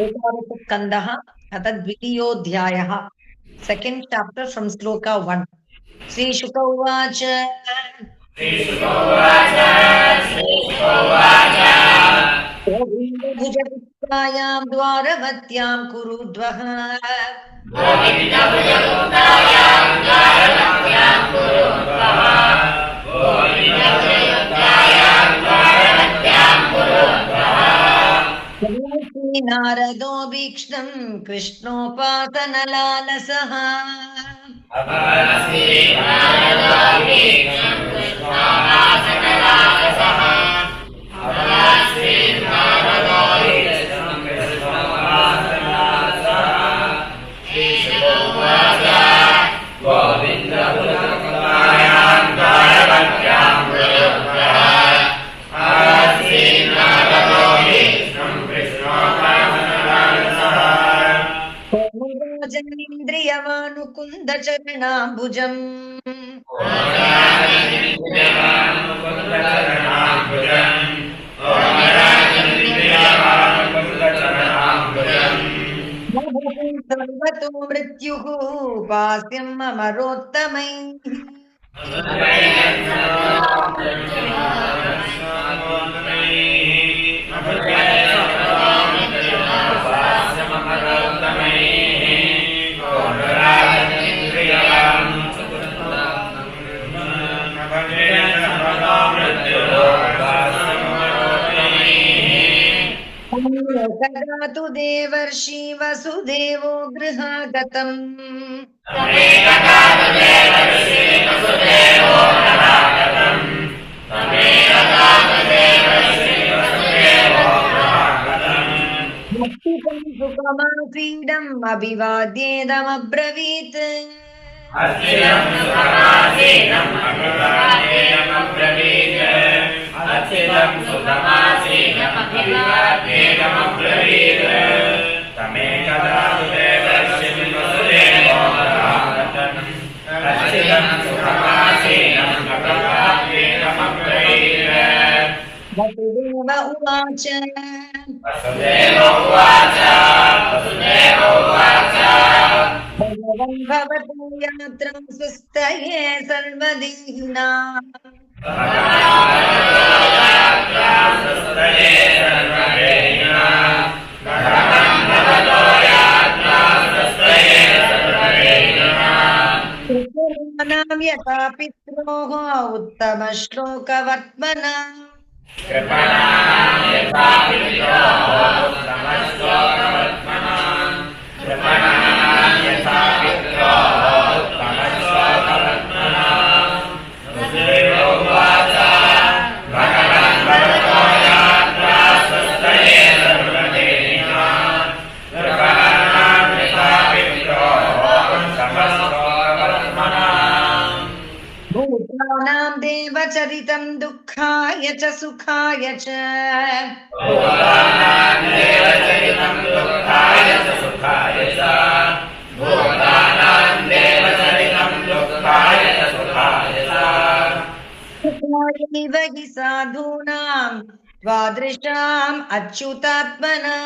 एकादशस्कन्धः अथ द्वितीयोऽध्यायः second chapter from श्लोक 1 श्रीशुक उवाच गोविन्दभुजपुत्रायां द्वारवत्यां कुरुद्वः नारदो भीक्ष्णं कृष्णोपासनलालसः जनेन्द्रियवानुकुन्दचरणाम्बुजम् सर्वतो मृत्युः पास्यम् अमरोत्तमैः तदा तु देवर्षि वसुदेवो गृहागतम् भक्तितं सुखमासीदम् अभिवाद्येदमब्रवीत् वसुदेव उवाच भगवन् भवतो यात्रां सुस्तये सर्वदेहिनाम् कृष्णानां यथा पित्रोः उत्तमश्लोकवर्त्मना भूतानां देवचरितं दुःखाय च सुखाय च सुखायैव हि साधूनां द्वादृशाम् अच्युतात्मना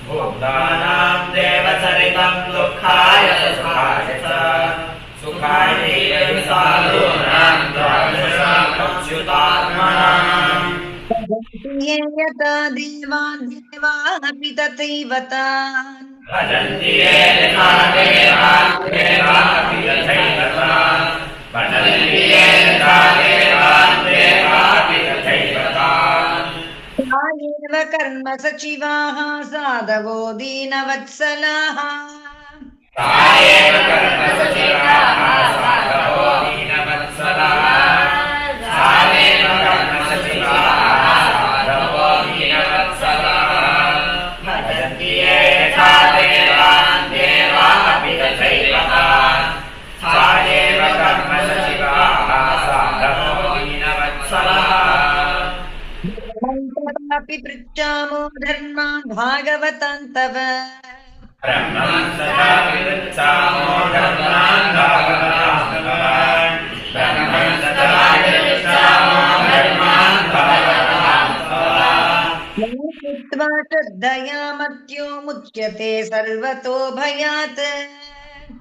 भूतानां देवचरितं दुःखाय च सुखाय च सुखायैव साधूनां द्वादशाम् अच्युतात्मनाम् ये यथा देवान् देवानपि तथैव तान् भजन्ति ये यथा देवान् देवानपि तथैव तान् भजन्ति ये यथा देवान् देवानपि तथैव तान् एव कर्म सचिवाः साधवो दीनवत्सलाः तायेव कर्म सचिवाः साधवो दीनवत्सलाः तायेव कर्म सचिवाः साधवो दीनवत्सलाः भजन्ति ये यथा देवान् देवानपि तथैव तान् तायेव कर्म सचिवाः साधवो दीनवत्सलाः तथापि पृच्छामो धर्मान् भागवतान् तव ब्रह्मन् सदा विवृत्सामो धर्मान् भागवतास्तवान् ब्रह्मन् सदा विवृत्सामो धर्मान् भागवतास्तवान् कृत्वा श्रद्धया मत्यो मुच्यते सर्वतो भयात्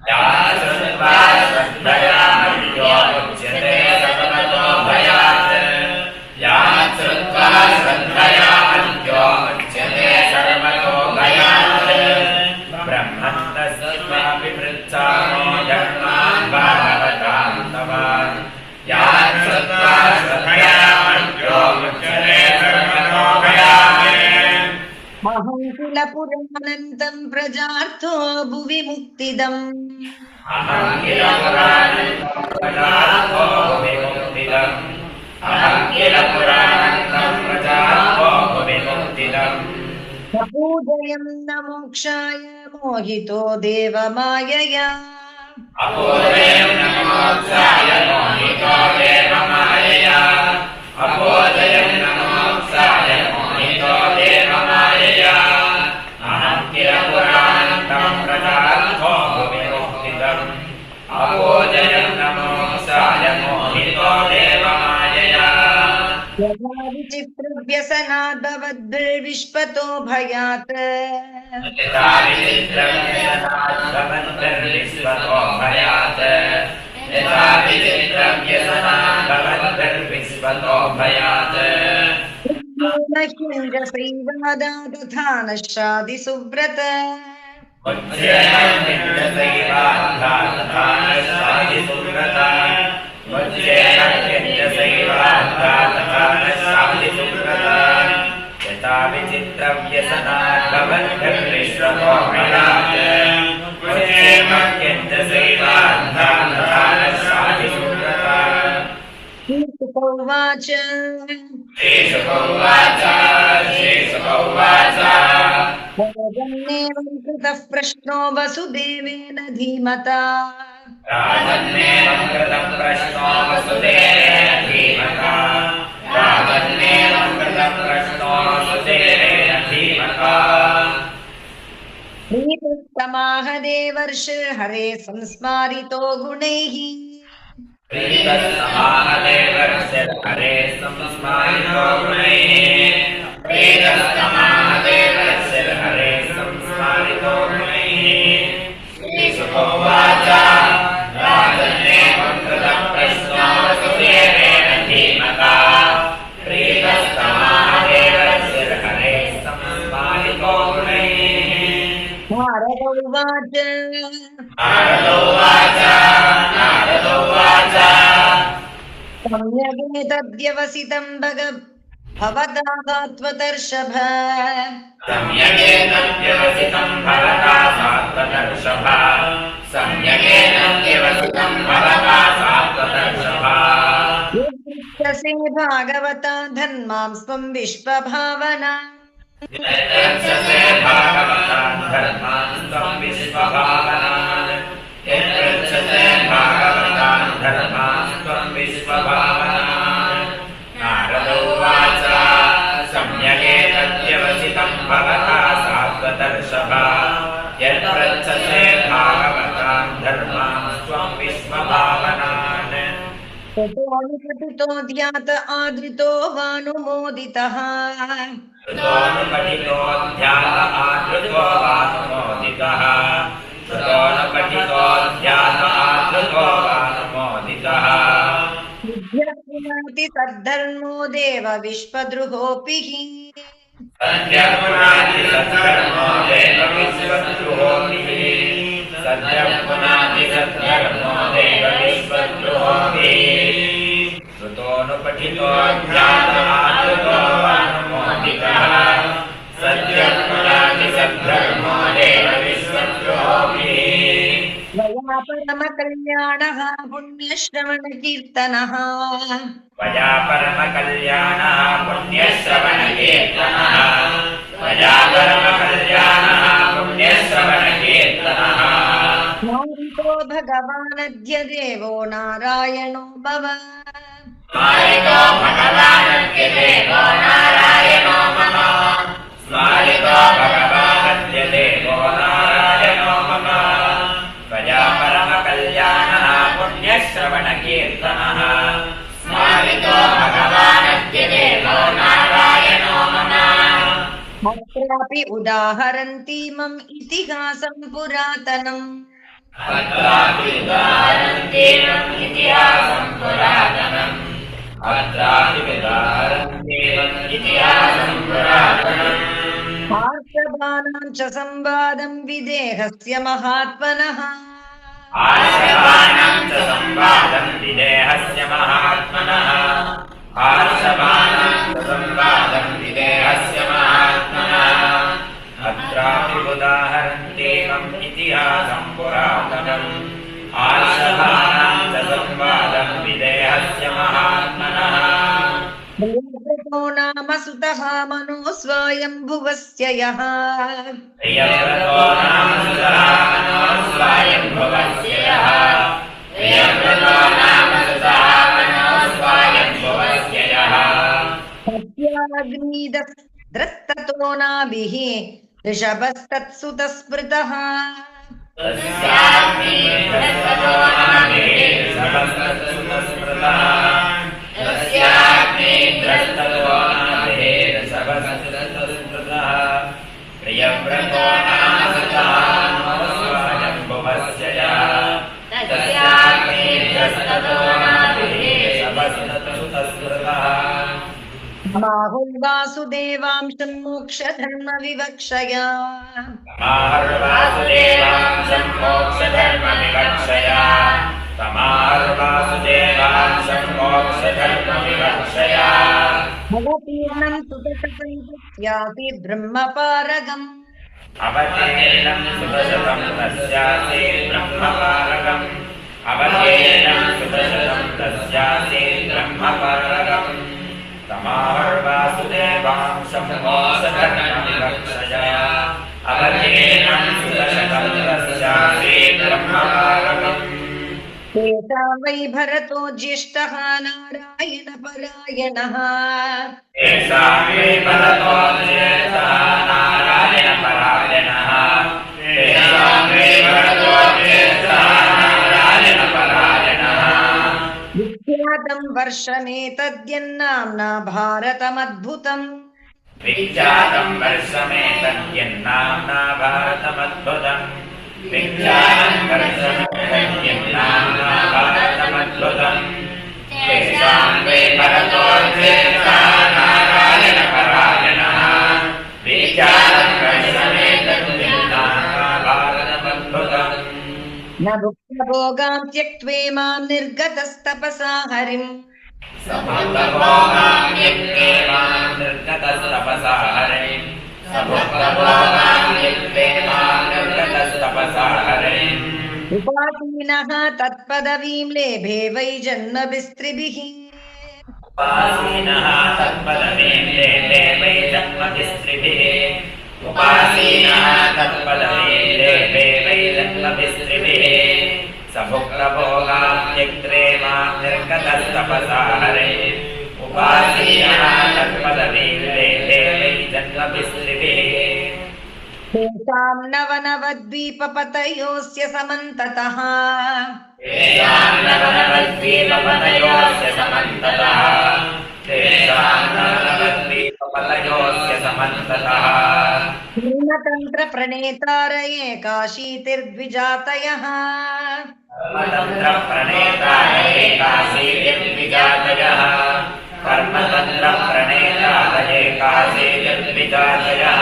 या श्रुत्वा श्रद्धया मत्यो मुच्यते सर्वतो भयात् या श्रुत्वा श्रद्धया मत्यो मुच्यते सर्वतो भयात् ब्रह्मन् तस्त्वा विवृत्सामो धर्मान् भागवतास्तवान् या श्रुत्वा श्रद्धया मत्यो मुच्यते सर्वतो भयात् अहं किल पुराणन्तं प्रजार्थो भुवि मुक्तिदम् अहं किल पुराणन्तं प्रजार्थो विमुक्तिदम् अहं किल पुराणन्तं प्रजार्थो विमुक्तिदम् न पूजयं न मोक्षाय मोहितो देवमायया अपूजयं न मोक्षाय मोहितो देवमायया अपूजयं न मोक्षाय मोहितो देवमायया अहं किल पुराणन्तं प्रजार्थो विमुक्तिदम् अपूजयं न मोक्षाय मोहितो देवमायया यथा विचित्रव्यसनाद् भवद्भिर्विश्वतो भयात् यथा विचित्रव्यसनाद् भवद्भिर्विश्वतो भयात् यथा विचित्रव्यसनाद् भवद्भिर्विश्वतो भयात् नश्यैवादा तथा नश्यादि सुव्रत उच्येन नित्यसैवाद्धा तथा नश्यादि सुव्रत उच्येन नित्यसैवाद्धा तथा नश्यादि सुव्रत यथा विचित्रव्यसनाद् भवद्भिर्विश्वतो भयात् उच्येन नित्यसैवाद्धा तथा नश्यादि सुव्रत उवाच श्रीशुकोवाच श्रीशुकोवाच भवन्नेवं कृतः प्रश्नो वसुदेवेन धीमता राजन्नेवं कृतं प्रश्नो वसुदेवेन धीमता राजन्नेवं कृतं प्रश्नो वसुदेवेन धीमता प्रीतस्तमाह देवर्ष हरे संस्मारितो गुणैः प्रीतस्तमाहदेवर्षि हरे संस्मारितो गुणैः प्रीतस्तमाहदेवर्षि हरे संस्मारितो गुणैः श्रीशुकोवाच राजन्नेवं कृतं प्रश्नो वसुदेवेन धीमता प्रीतस्तमाहदेवर्षि हरे संस्मारितो गुणैः नारद उवाच नारदो उवाच सम्यगेतद्व्यवसितं भवता सात्वतर्षभ सम्यगेतद्व्यवसितं भवता सात्वतर्षभ सम्यगेतद्व्यवसितं भवता सात्वतर्षभ यद्दृष्टसे भागवता धन्मां स्वं विश्वभावना यद्दृक्षसे भागवतान् धर्मान् त्वं विश्वभावनान् यद्दृक्षसे भागवतान् धर्मान् त्वं विश्वभावनान् नारद उवाच सम्यगेतद्व्यवसितं भवता सात्वतर्षभ यद्दृक्षसे भागवतान् धर्मान् त्वं विश्वभावनान् ततोऽनुपठितो ध्यात आदृतो वानुमोदितः श्रुतोऽनुपठितो ध्यात आदृतो वानुमोदितः श्रुतोऽनुपठितो ध्यात आदृतो वानुमोदितः विद्यापुनाति सद्धर्मो देव विश्वद्रुहोऽपि हि सद्यपुनाति सद्धर्मो देव विश्वद्रुहोऽपि सद्यपुनाति सद्धर्मो देव विश्वद्रुहोऽपि श्रुतोऽनुपठितो ध्यात आदृतो वानुमोदितः सद्यपुनाति सद्धर्मो देव विश्वद्रुहोऽपि वया परमकल्याणः पुण्यश्रवणकीर्तनः वया परमकल्याणः पुण्यश्रवणकीर्तनः वया परमकल्याणः पुण्यश्रवणकीर्तनः स्मारितो भगवानद्य देवो नारायणो भव स्मारितो भगवानद्य देवो नारायणो मम स्मारितो भगवानद्य देवो नारायणो अत्रापि उदाहरन्तीमम् इतिहासं पुरातनम् अत्रापि उदाहरन्तीमम् इतिहासं पुरातनम् अत्रापि उदाहरन्तीमम् इतिहासं पुरातनम् पार्श्वभानां च संवादं विदेहस्य महात्मनः आर्षभाणां च संवादं विदेहस्य महात्मनः आर्षभाणां च संवादं विदेहस्य महात्मनः अत्रापि उदाहरन्तीमम् इतिहासं पुरातनम् आर्षभाणां च संवादं विदेहस्य महात्मनः प्रियव्रतो नाम सुतः मनो स्वयंभुवस्य यः प्रियव्रतो नाम सुतः मनो स्वयंभुवस्य यः प्रियव्रतो नाम सुतः मनो स्वयंभुवस्य यः सत्याग्निदस्त्रस्तो नाभिः ऋषभस्तत्सुतस्मृतः तस्याग्नि दस्ततो नाभिः ऋषभस्तत्सुतस्मृतः तस्याग्नि दस्ततो नाभिः ऋषभस्तत्सुतस्मृतः प्रियव्रतो नाम सुतः मनो स्वयंभुवस्य यः तस्याग्नि दस्ततो नाभिः ऋषभस्तत्सुतस्मृतः बाहुर्वासुदेवांशं मोक्षधर्म विवक्षया तमार्वासुदेवांशं मोक्षधर्मविवक्षया तमार्वासुदेवांशं मोक्षधर्मविवक्षया भवतीर्णं सुतशतैतस्यापि ब्रह्मपारगम् अवतीर्णं सुतशतं तस्यासि ब्रह्मपारगम् अवतीर्णं सुतशतं तस्यासि ब्रह्मपारगम् तमार्वासुदेवांशं मोक्षधर्मविवक्षया अवतीर्णं सुतशतं तस्यासि ब्रह्मपारगम् तेषां वै भरतो ज्येष्ठः नारायणपरायणः तेषां वै भरतो ज्येष्ठः नारायणपरायणः तेषां वै भरतो ज्येष्ठः नारायणपरायणः विख्यातं वर्षमेतद्यन्नाम्ना भारतमद्भुतम् विख्यातं वर्षमेतद्यन्नाम्ना भारतमद्भुतम् विख्यातं वर्षमेतद्यन्नाम्ना भारतमद्भुतम् तेषां वै भरतो ज्येष्ठः नारायणपरायणः विख्यातं वर्षमेतद्यन्नाम्ना भारतमद्भुतम् न भुक्तभोगां त्यक्त्वेमां निर्गतस्तपसा हरिम् सभुक्तभोगां त्यक्त्वेमां निर्गतस्तपसा हरिम् सभुक्तभोगां त्यक्त्वेमां निर्गतस्तपसा हरिम् उपासीनः तत्पदवीं लेभे वै जन्मभिस्त्रिभिः उपासीनः तत्पदवीं लेभे वै जन्मभिस्त्रिभिः उपासीनः तत्पदवीं लेभे वै जन्मभिस्त्रिभिः सभुक्तभोगां त्यक्त्वेमां निर्गतस्तपसा हरिम् उपासीनः तत्पदवीं लेभे वै जन्मभिस्त्रिभिः तेषां नवनवद्वीपपतयोस्य समन्ततः तेषां नवनवद्वीपपतयोस्य समन्ततः तेषां नवनवद्वीपपतयोस्य समन्ततः धर्मतन्त्रप्रणेतार एकाशीतिर्द्विजातयः कर्मतन्त्रप्रणेतार एकाशीतिर्द्विजातयः कर्मतन्त्रप्रणेतार एकाशीतिर्द्विजातयः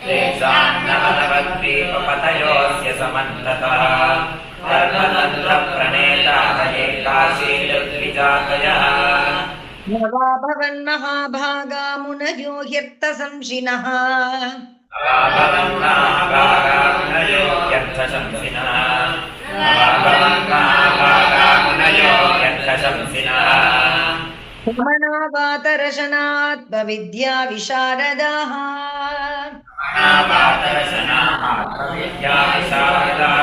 तेषां नवनवद्वीपपतयोस्य समन्ततः कर्मतन्त्रप्रणेतार एकाशीतिर्द्विजातयः नवा भवन्महाभागा मुनयो ह्यर्थसंशिनः भवन्महाभागामुनयो ह्यर्थशंसिनः भवन्महाभागामुनयो ह्यर्थशंसिनः समनावातरशनात्मविद्या विशारदाः श्रवणावादर्शनाः आत्मविद्याविशारदाः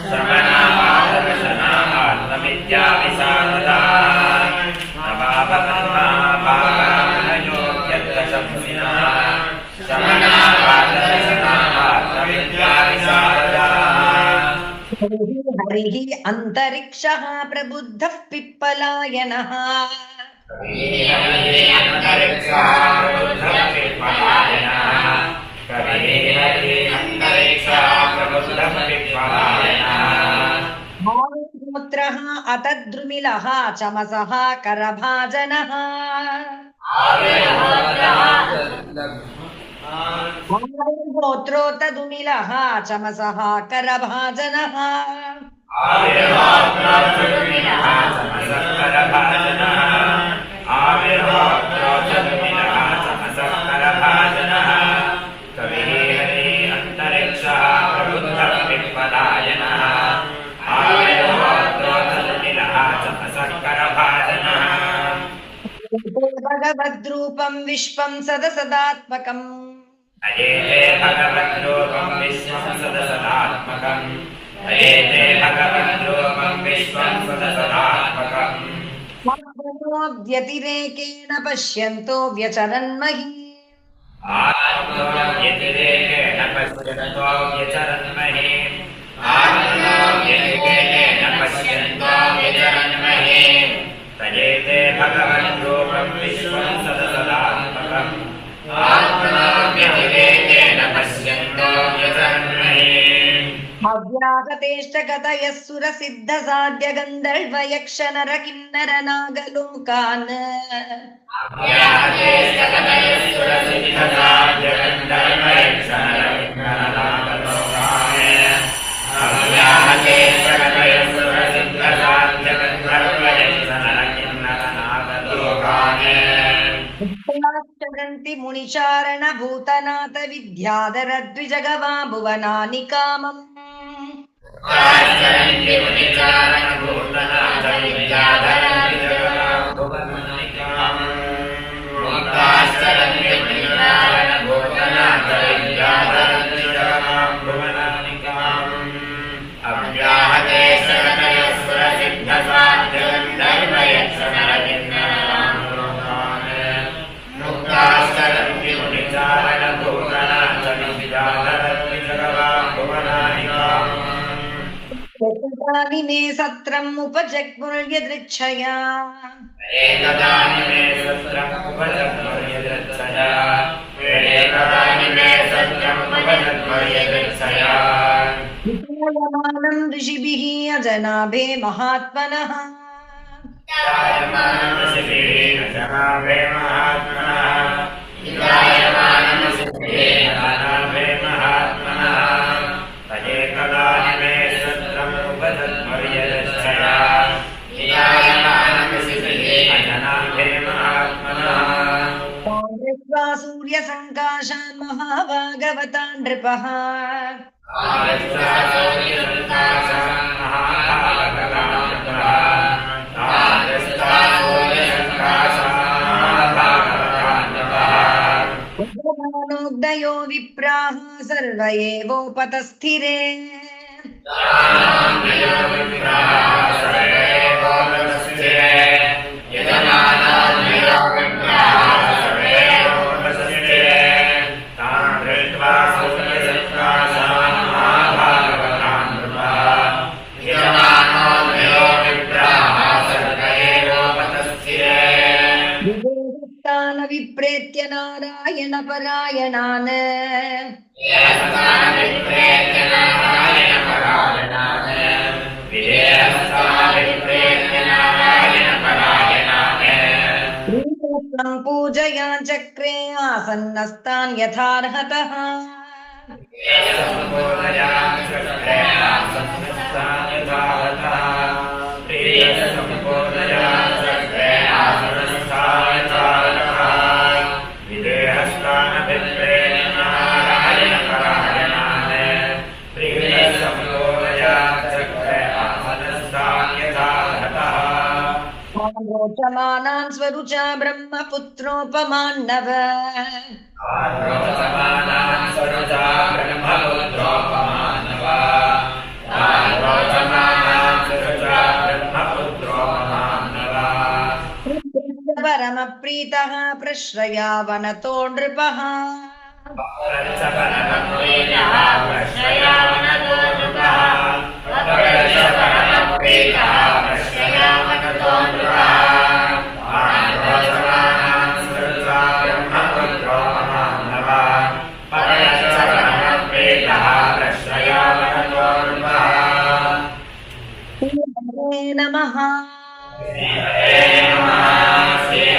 श्रवणावादर्शनाः आत्मविद्याविशारदाः नवाभवन्महाभागामुनयो ह्यर्थशंसिनः श्रवणावादर्शनाः आत्मविद्याविशारदाः हरिः अन्तरिक्षः प्रबुद्धः पिप्पलायनः भावपुत्रः अतद्रुमिलः चमसः करभाजनः भावगोत्रोतदुमिलः चमसः करभाजनः भगवद्रूपं विश्वं सदसदात्मकम् अयेते भगवद्रूपं विश्वं सदसदात्मकम् अयेते भगवद्रूपं विश्वं सदसदात्मकम् व्यतिरेकेण पश्यन्तो व्यचरन्महि आत्मव्यतिरेकेण पश्यन्तो व्यचरन्महि आत्मव्यतिरेकेण पश्यन्तो व्यचरन्महि तयेते भगवद्रूपं विश्वं सदसदात्मकम् आत्मव्यतिरेकेण पश्यन्तो व्यचरन्महि अव्याहतेष्टगतयः सुरसिद्धसाध्य गन्धर्वयक्षनरकिन्नर नागलोकान् चरन्ति मुनिचारण भूतनाथ विद्याधर द्विजगवा भुवनानि कामम् एकदानि मे सत्रम् उपजग्मुर्यदृच्छया एकदानि मे सत्रम् उपजग्मुर्यदृच्छया एकदानि मे सत्रम् उपजग्मुर्यदृच्छया विचायमानं ऋषिभिः अजनाभे महात्मनः विचायमानं ऋषिभिः अजनाभे महात्मनः विचायमानं ऋषिभिः अजनाभे महात्मनः तयेकदानि मे सत्रम् उपजग्मुर्यदृच्छया विचायमानं ऋषिभिः अजनाभे महात्मनः दृष्ट्वा सूर्यसङ्काशान् महाभागवतान् नृपः उद्गमानोदयो विप्राः सर्व एवोपतस्थिरे विप्रेत्य नारायण परायणान् पूजया चक्रे आसन्नस्तान् यथार्हतः रोचमानान् स्वरुचा ब्रह्मपुत्रोपमान्नव परमप्रीतः प्रश्रयावनतो नृपः नमः श्रीहरे नमः